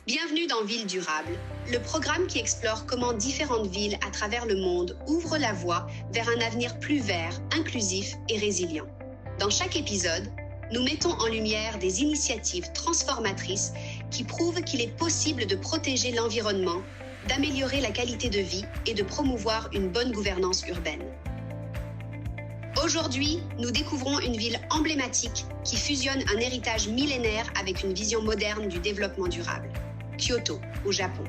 Bienvenue dans Ville durable, le programme qui explore comment différentes villes à travers le monde ouvrent la voie vers un avenir plus vert, inclusif et résilient. Dans chaque épisode, nous mettons en lumière des initiatives transformatrices qui prouvent qu'il est possible de protéger l'environnement, d'améliorer la qualité de vie et de promouvoir une bonne gouvernance urbaine. Aujourd'hui, nous découvrons une ville emblématique qui fusionne un héritage millénaire avec une vision moderne du développement durable. Kyoto, au Japon.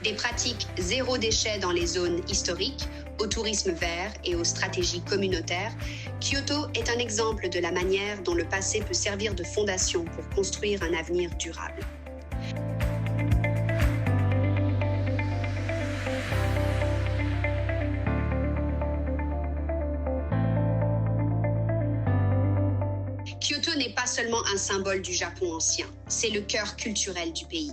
Des pratiques zéro déchet dans les zones historiques, au tourisme vert et aux stratégies communautaires, Kyoto est un exemple de la manière dont le passé peut servir de fondation pour construire un avenir durable. Kyoto n'est pas seulement un symbole du Japon ancien, c'est le cœur culturel du pays.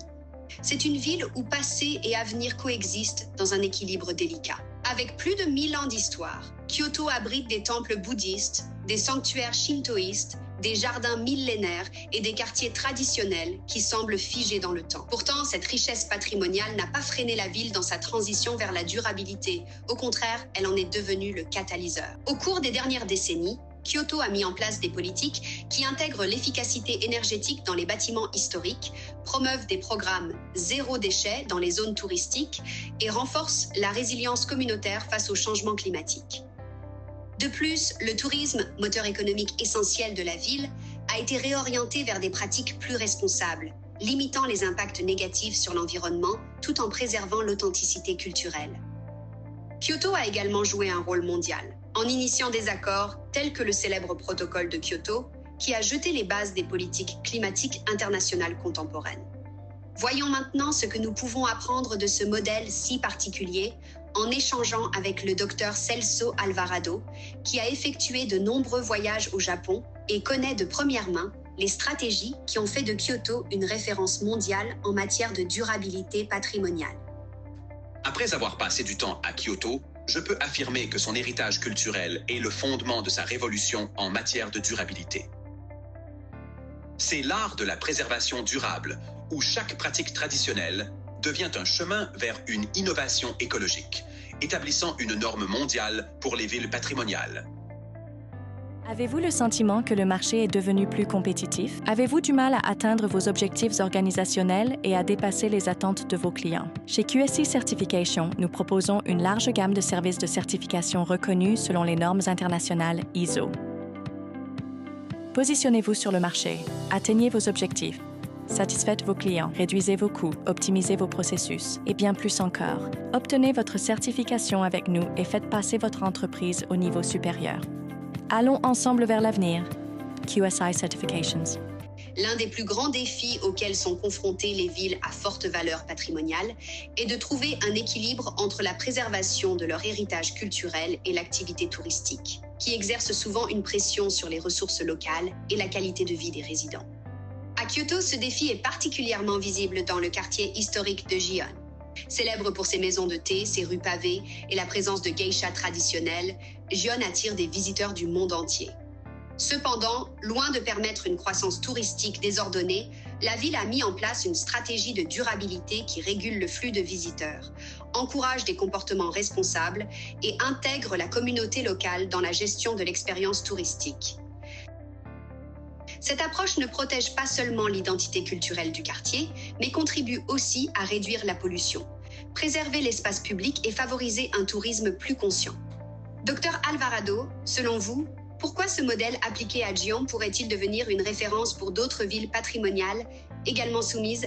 C'est une ville où passé et avenir coexistent dans un équilibre délicat. Avec plus de 1000 ans d'histoire, Kyoto abrite des temples bouddhistes, des sanctuaires shintoïstes, des jardins millénaires et des quartiers traditionnels qui semblent figés dans le temps. Pourtant, cette richesse patrimoniale n'a pas freiné la ville dans sa transition vers la durabilité. Au contraire, elle en est devenue le catalyseur. Au cours des dernières décennies, Kyoto a mis en place des politiques qui intègrent l'efficacité énergétique dans les bâtiments historiques, promeuvent des programmes zéro déchet dans les zones touristiques et renforcent la résilience communautaire face au changement climatique. De plus, le tourisme, moteur économique essentiel de la ville, a été réorienté vers des pratiques plus responsables, limitant les impacts négatifs sur l'environnement tout en préservant l'authenticité culturelle. Kyoto a également joué un rôle mondial, en initiant des accords tels que le célèbre protocole de Kyoto, qui a jeté les bases des politiques climatiques internationales contemporaines. Voyons maintenant ce que nous pouvons apprendre de ce modèle si particulier en échangeant avec le docteur Celso Alvarado, qui a effectué de nombreux voyages au Japon et connaît de première main les stratégies qui ont fait de Kyoto une référence mondiale en matière de durabilité patrimoniale. Après avoir passé du temps à Kyoto, je peux affirmer que son héritage culturel est le fondement de sa révolution en matière de durabilité. C'est l'art de la préservation durable, où chaque pratique traditionnelle devient un chemin vers une innovation écologique, établissant une norme mondiale pour les villes patrimoniales. Avez-vous le sentiment que le marché est devenu plus compétitif? Avez-vous du mal à atteindre vos objectifs organisationnels et à dépasser les attentes de vos clients? Chez QSC Certification, nous proposons une large gamme de services de certification reconnus selon les normes internationales ISO. Positionnez-vous sur le marché, atteignez vos objectifs, satisfaites vos clients, réduisez vos coûts, optimisez vos processus et bien plus encore. Obtenez votre certification avec nous et faites passer votre entreprise au niveau supérieur. Allons ensemble vers l'avenir. QSI Certifications. L'un des plus grands défis auxquels sont confrontées les villes à forte valeur patrimoniale est de trouver un équilibre entre la préservation de leur héritage culturel et l'activité touristique, qui exerce souvent une pression sur les ressources locales et la qualité de vie des résidents. À Kyoto, ce défi est particulièrement visible dans le quartier historique de Gion. Célèbre pour ses maisons de thé, ses rues pavées et la présence de geishas traditionnelles, Gion attire des visiteurs du monde entier. Cependant, loin de permettre une croissance touristique désordonnée, la ville a mis en place une stratégie de durabilité qui régule le flux de visiteurs, encourage des comportements responsables et intègre la communauté locale dans la gestion de l'expérience touristique. Cette approche ne protège pas seulement l'identité culturelle du quartier, mais contribue aussi à réduire la pollution, préserver l'espace public et favoriser un tourisme plus conscient. Docteur Alvarado, selon vous, pourquoi ce modèle appliqué à Gion pourrait-il devenir une référence pour d'autres villes patrimoniales également soumises